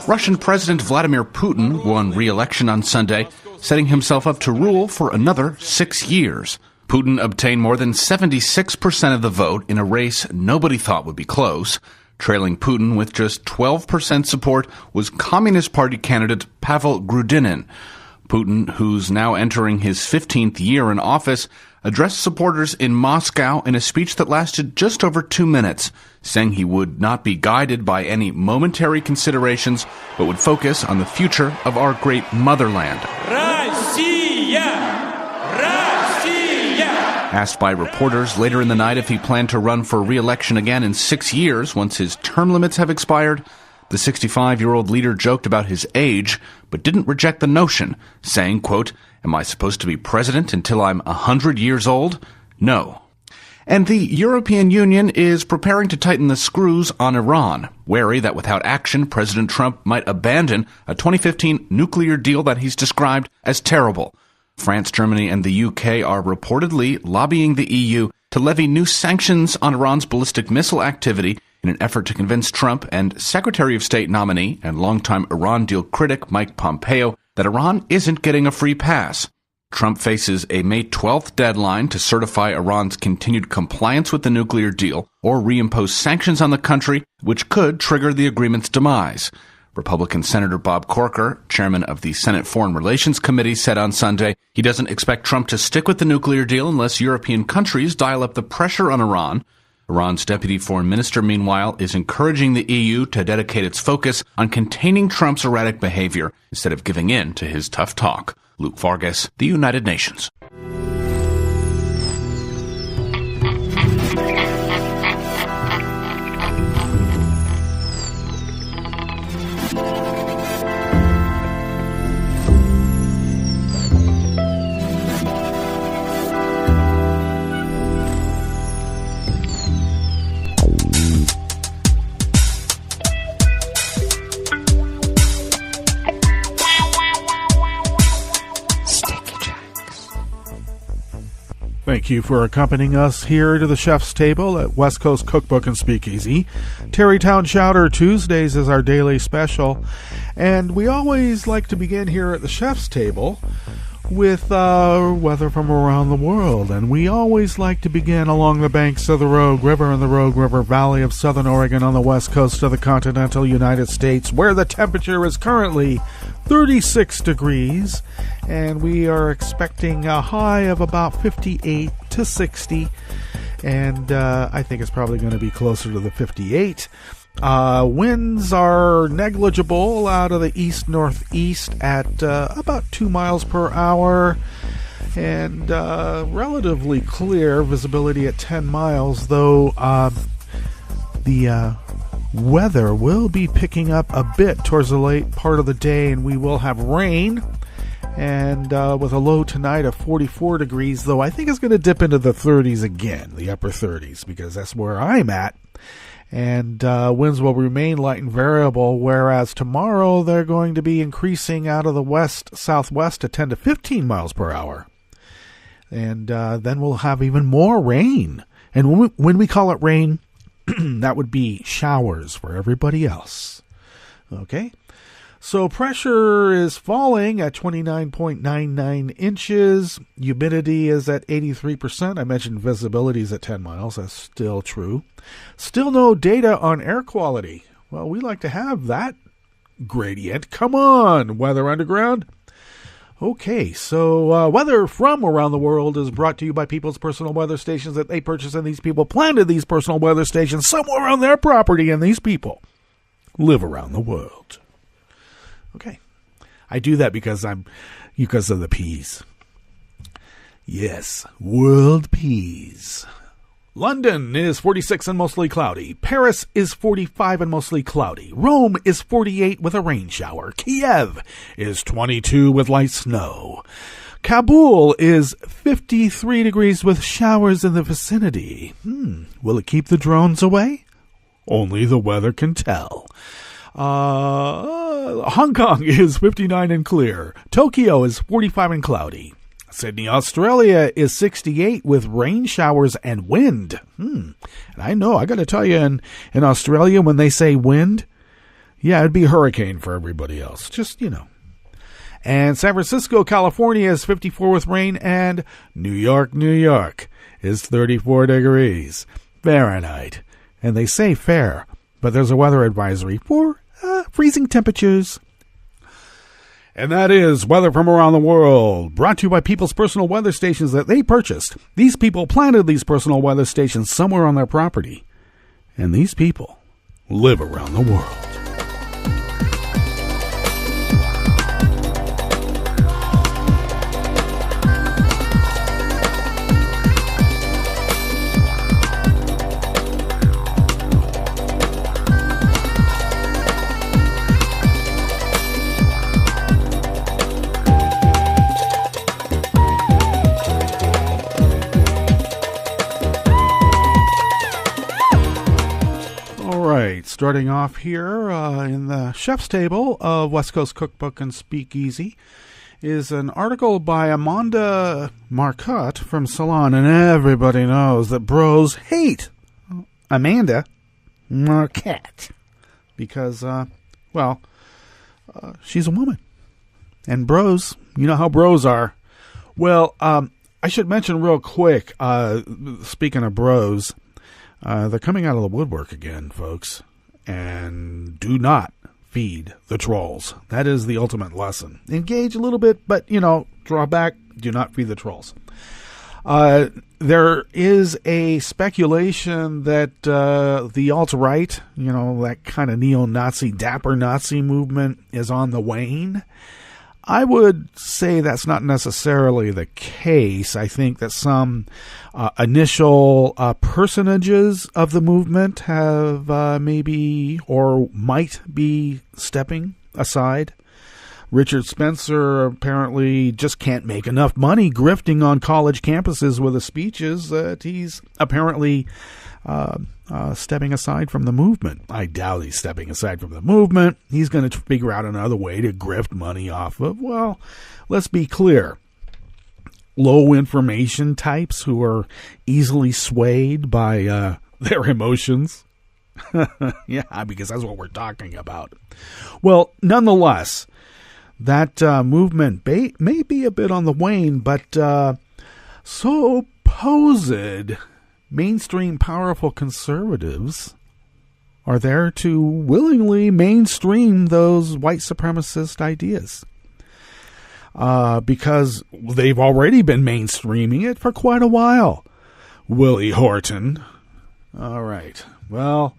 Russian President Vladimir Putin won re-election on Sunday, setting himself up to rule for another 6 years. Putin obtained more than 76% of the vote in a race nobody thought would be close. Trailing Putin with just 12% support was Communist Party candidate Pavel Grudinin. Putin, who's now entering his 15th year in office, addressed supporters in Moscow in a speech that lasted just over 2 minutes, saying he would not be guided by any momentary considerations, but would focus on the future of our great motherland. Россия! Россия! Asked by reporters later in the night if he planned to run for re-election again in 6 years once his term limits have expired, the 65-year-old leader joked about his age, but didn't reject the notion, saying, quote, "Am I supposed to be president until I'm 100 years old? No." And the European Union is preparing to tighten the screws on Iran, wary that without action, President Trump might abandon a 2015 nuclear deal that he's described as terrible. France, Germany, and the UK are reportedly lobbying the EU to levy new sanctions on Iran's ballistic missile activity in an effort to convince Trump and Secretary of State nominee and longtime Iran deal critic Mike Pompeo that Iran isn't getting a free pass. Trump faces a May 12th deadline to certify Iran's continued compliance with the nuclear deal or reimpose sanctions on the country, which could trigger the agreement's demise. Republican Senator Bob Corker, chairman of the Senate Foreign Relations Committee, said on Sunday he doesn't expect Trump to stick with the nuclear deal unless European countries dial up the pressure on Iran. Iran's deputy foreign minister, meanwhile, is encouraging the EU to dedicate its focus on containing Trump's erratic behavior instead of giving in to his tough talk. Luke Vargas, The United Nations. Thank you for accompanying us here to the chef's table at West Coast Cookbook and Speakeasy. Tarrytown Chowder Tuesdays is our daily special, and we always like to begin here at the chef's table with weather from around the world, and we always like to begin along the banks of the Rogue River and the Rogue River Valley of southern Oregon on the west coast of the continental United States, where the temperature is currently 36 degrees, and we are expecting a high of about 58 to 60, and I think it's probably going to be closer to the 58. Winds are negligible out of the east-northeast at about 2 miles per hour, and relatively clear visibility at 10 miles, though the weather will be picking up a bit towards the late part of the day, and we will have rain, and with a low tonight of 44 degrees, though I think it's going to dip into the 30s again, the upper 30s, because that's where I'm at. And winds will remain light and variable, whereas tomorrow they're going to be increasing out of the west-southwest to 10 to 15 miles per hour. And then we'll have even more rain. And when we call it rain, that would be showers for everybody else. Okay? So pressure is falling at 29.99 inches. Humidity is at 83%. I mentioned visibility is at 10 miles. That's still true. Still no data on air quality. Well, we like to have that gradient. Come on, Weather Underground. Okay, so weather from around the world is brought to you by people's personal weather stations that they purchase, and these people planted these personal weather stations somewhere on their property, and these people live around the world. Okay. I do that because of the peas. Yes, world peas. London is 46 and mostly cloudy. Paris is 45 and mostly cloudy. Rome is 48 with a rain shower. Kiev is 22 with light snow. Kabul is 53 degrees with showers in the vicinity. Will it keep the drones away? Only the weather can tell. Hong Kong is 59 and clear. Tokyo is 45 and cloudy. Sydney, Australia is 68 with rain showers and wind. And I know, I got to tell you, in Australia, when they say wind, yeah, it'd be a hurricane for everybody else. Just, you know. And San Francisco, California is 54 with rain, and New York is 34 degrees Fahrenheit. And they say fair, but there's a weather advisory for freezing temperatures. And that is weather from around the world, brought to you by people's personal weather stations that they purchased. These people planted these personal weather stations somewhere on their property. And these people live around the world. Starting off here in the chef's table of West Coast Cookbook and Speakeasy. is an article by Amanda Marcotte from Salon, and everybody knows that bros hate Amanda Marcotte because, she's a woman. And bros, you know how bros are. Well, I should mention real quick, speaking of bros, they're coming out of the woodwork again, folks. And do not feed the trolls. That is the ultimate lesson. Engage a little bit, but, draw back. Do not feed the trolls. There is a speculation that the alt-right, that kind of neo-Nazi, dapper Nazi movement is on the wane. I would say that's not necessarily the case. I think that some initial personages of the movement have maybe or might be stepping aside. Richard Spencer apparently just can't make enough money grifting on college campuses with his speeches that he's apparently stepping aside from the movement. I doubt he's stepping aside from the movement. He's going to figure out another way to grift money off of, well, let's be clear, low information types who are easily swayed by their emotions. Yeah, because that's what we're talking about. Well, nonetheless, that movement may be a bit on the wane, but supposed mainstream powerful conservatives are there to willingly mainstream those white supremacist ideas. Because they've already been mainstreaming it for quite a while. Willie Horton. All right. Well,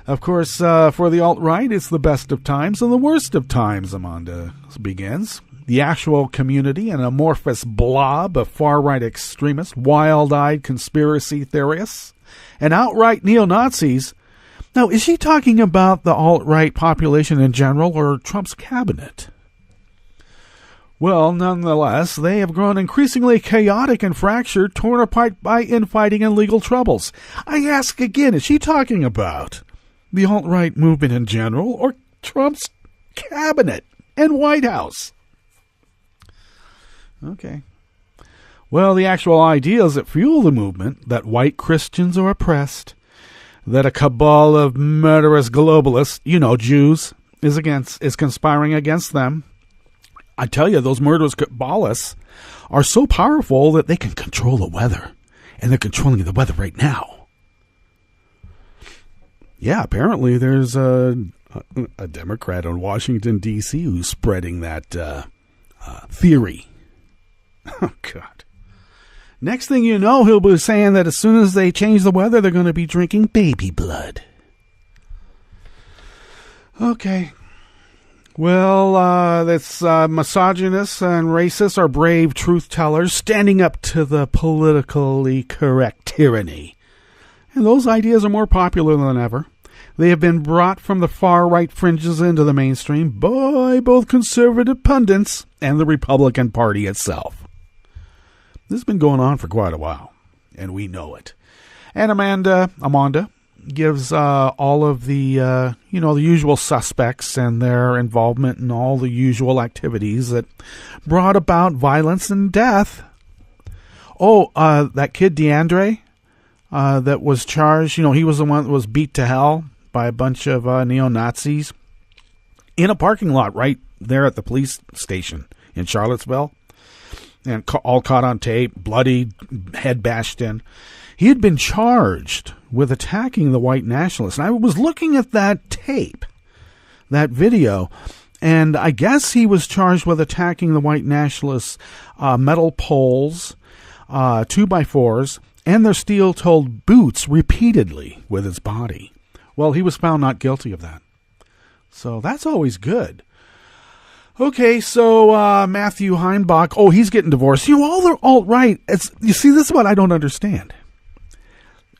of course, for the alt-right, it's the best of times and the worst of times, Amanda begins. The actual community, an amorphous blob of far-right extremists, wild-eyed conspiracy theorists, and outright neo-Nazis. Now, is she talking about the alt-right population in general or Trump's cabinet? Well, nonetheless, they have grown increasingly chaotic and fractured, torn apart by infighting and legal troubles. I ask again, is she talking about the alt-right movement in general or Trump's cabinet and White House? Okay. Well, the actual ideas that fuel the movement, that white Christians are oppressed, that a cabal of murderous globalists, Jews, is conspiring against them. I tell you, those murderous cabalists are so powerful that they can control the weather. And they're controlling the weather right now. Yeah, apparently there's a Democrat in Washington, D.C. who's spreading that theory. Oh, God. Next thing you know, he'll be saying that as soon as they change the weather, they're going to be drinking baby blood. Okay. Well, that's misogynists and racists are brave truth-tellers standing up to the politically correct tyranny. And those ideas are more popular than ever. They have been brought from the far-right fringes into the mainstream by both conservative pundits and the Republican Party itself. This has been going on for quite a while, and we know it. And Amanda gives all of the, the usual suspects and their involvement in all the usual activities that brought about violence and death. Oh, that kid DeAndre that was charged, he was the one that was beat to hell by a bunch of neo-Nazis in a parking lot right there at the police station in Charlottesville. And all caught on tape, bloody, head bashed in. He had been charged with attacking the white nationalists. And I was looking at that tape, that video, and I guess he was charged with attacking the white nationalists' metal poles, 2x4s, and their steel-toed boots repeatedly with his body. Well, he was found not guilty of that. So that's always good. Okay, so Matthew Heinbach, he's getting divorced. All the alt-right, you see, this is what I don't understand.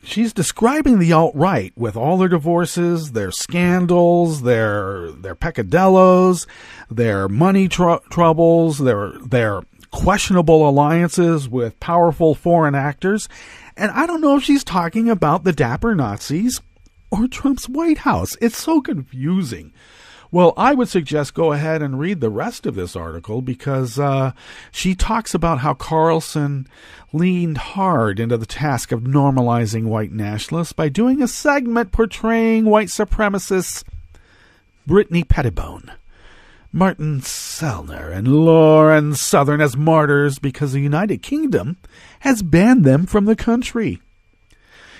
She's describing the alt-right with all their divorces, their scandals, their peccadillos, their money troubles, their questionable alliances with powerful foreign actors. And I don't know if she's talking about the dapper Nazis or Trump's White House. It's so confusing. Well, I would suggest go ahead and read the rest of this article because she talks about how Carlson leaned hard into the task of normalizing white nationalists by doing a segment portraying white supremacists Brittany Pettibone, Martin Sellner, and Lauren Southern as martyrs because the United Kingdom has banned them from the country.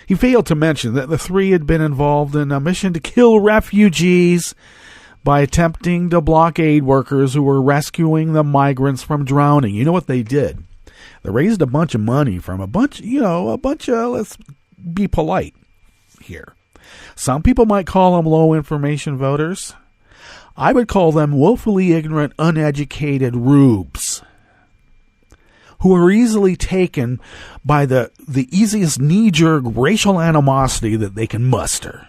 He failed to mention that the three had been involved in a mission to kill refugees by attempting to block aid workers who were rescuing the migrants from drowning. You know what they did? They raised a bunch of money from a bunch of, let's be polite here. Some people might call them low information voters. I would call them woefully ignorant, uneducated rubes who are easily taken by the easiest knee-jerk racial animosity that they can muster.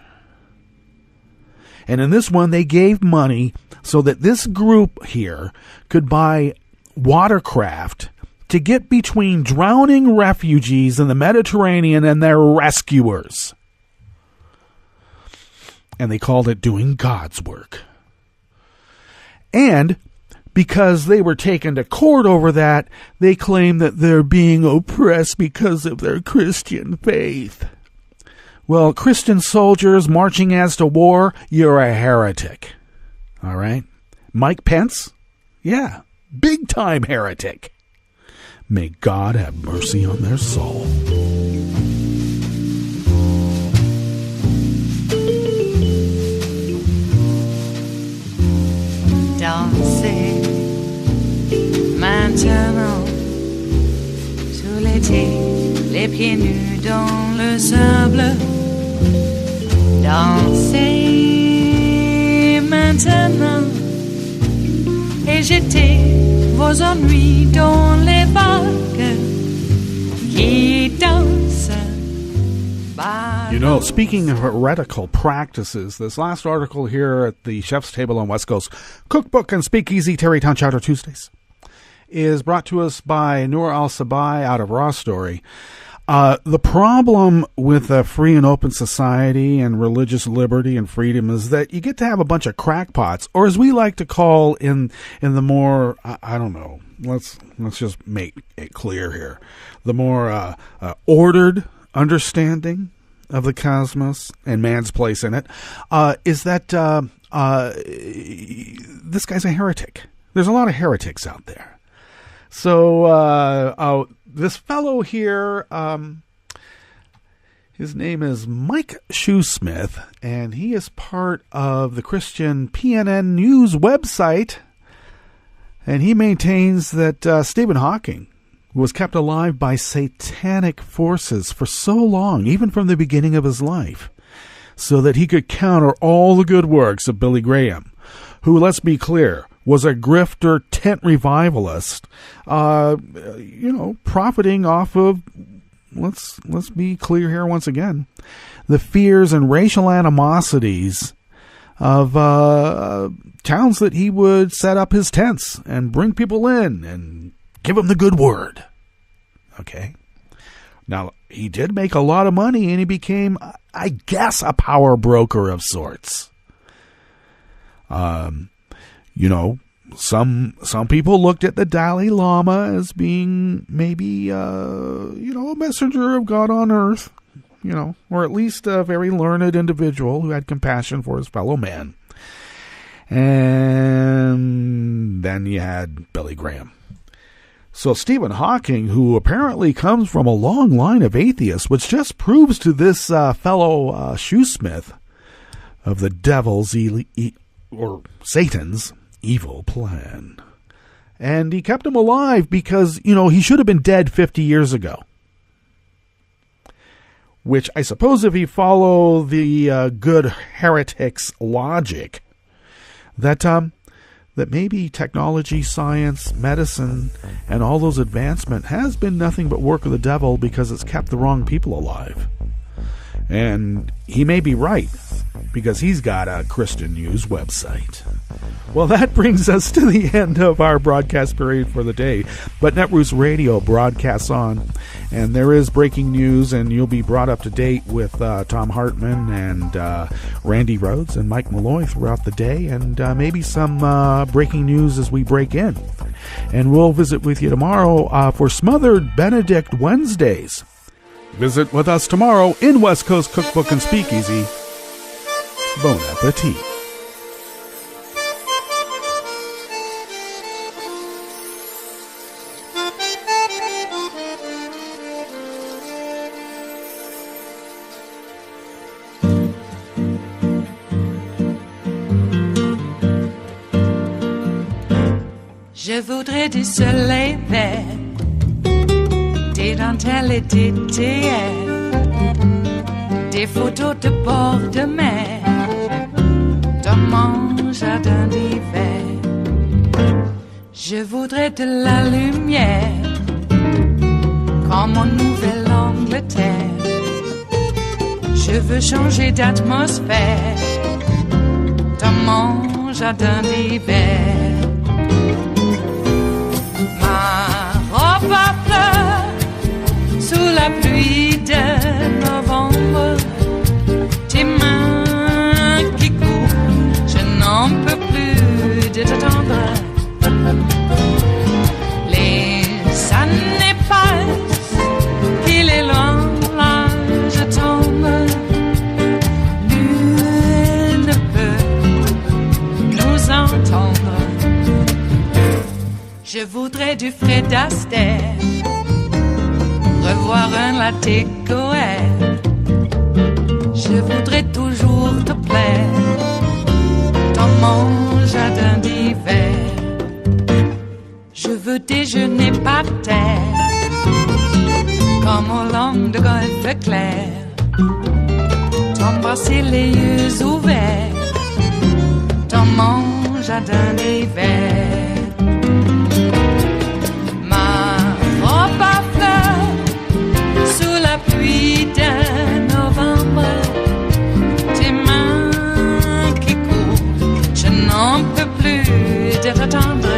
And in this one, they gave money so that this group here could buy watercraft to get between drowning refugees in the Mediterranean and their rescuers. And they called it doing God's work. And because they were taken to court over that, they claim that they're being oppressed because of their Christian faith. Well, Christian soldiers marching as to war, you're a heretic. All right? Mike Pence? Yeah, big-time heretic. May God have mercy on their soul. Dansez maintenant sous l'été, les pieds nus dans le sable. Dansez maintenant et jetez vos ennuis dans les vagues qui dansent. You know, speaking of heretical practices, this last article here at the Chef's Table on West Coast Cookbook and Speakeasy Tarrytown Chowder Tuesdays is brought to us by Noor Al-Sabai out of Raw Story. The problem with a free and open society and religious liberty and freedom is that you get to have a bunch of crackpots, or as we like to call in the more, I don't know, let's just make it clear here, the more ordered understanding of the cosmos and man's place in it, is that this guy's a heretic. There's a lot of heretics out there. So this fellow here, his name is Mike Shoesmith, and he is part of the Christian PNN News website, and he maintains that Stephen Hawking was kept alive by satanic forces for so long, even from the beginning of his life, so that he could counter all the good works of Billy Graham, who, let's be clear, was a grifter tent revivalist, profiting off of, let's be clear here once again, the fears and racial animosities of towns that he would set up his tents and bring people in and give them the good word. Okay. Now, he did make a lot of money, and he became, I guess, a power broker of sorts. Some people looked at the Dalai Lama as being maybe, a messenger of God on earth, or at least a very learned individual who had compassion for his fellow man. And then you had Billy Graham. So Stephen Hawking, who apparently comes from a long line of atheists, which just proves to this fellow Shoesmith of the devil's or Satan's evil plan. And he kept him alive because, he should have been dead 50 years ago. Which I suppose if you follow the good heretics' logic, that maybe technology, science, medicine, and all those advancement has been nothing but work of the devil because it's kept the wrong people alive. And he may be right, because he's got a Christian News website. Well, that brings us to the end of our broadcast period for the day. But Netroots Radio broadcasts on, and there is breaking news, and you'll be brought up to date with Tom Hartman and Randy Rhodes and Mike Malloy throughout the day, and maybe some breaking news as we break in. And we'll visit with you tomorrow for Smothered Benedict Wednesdays. Visit with us tomorrow in West Coast Cookbook and Speakeasy. Bon appetit. Je voudrais du soleil vert, des dentelles et des théâtres, des photos de bord de mer, dans mon jardin d'hiver. Je voudrais de la lumière, comme en Nouvelle-Angleterre. Je veux changer d'atmosphère, dans mon jardin d'hiver. Ma fleur sous la pluie de novembre, tes mains qui courent, je n'en peux plus de t'attendre. Les années passent, qu'il est loin, là je tombe. Nul ne peut nous entendre. Je voudrais du Fred Astaire, revoir un latte Goël. Je voudrais toujours te plaire dans mon jardin d'hiver. Je veux déjeuner par terre, comme au long de golfe clair, t'embrasser les yeux ouverts dans mon jardin d'hiver. Pluie de novembre, tes mains qui courent, je n'en peux plus de t'attendre.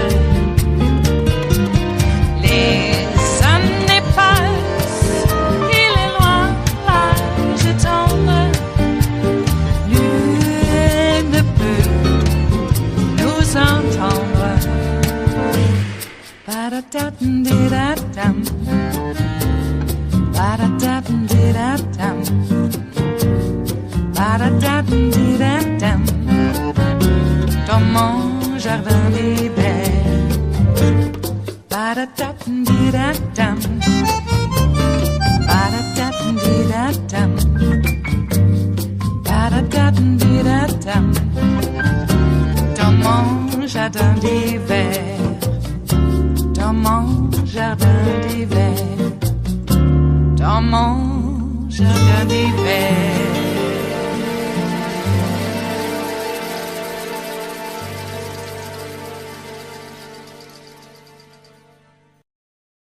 Les années passent, il est loin, là je tombe. Nul ne peut nous entendre. Ba-da-da-dum-di-da-dum. Ba-da-da-dum-di-da-dum. Ba-da-da-dum-di-da-dum. Dans mon jardin d'hiver. Ba-da-da-dum-di-da-dum. Ba-da-da-dum-di-da-dum. Ba-da-da-dum-di-da-dum. Dans mon jardin d'hiver. Dans mon jardin d'hiver. Dans mon jardin d'hiver.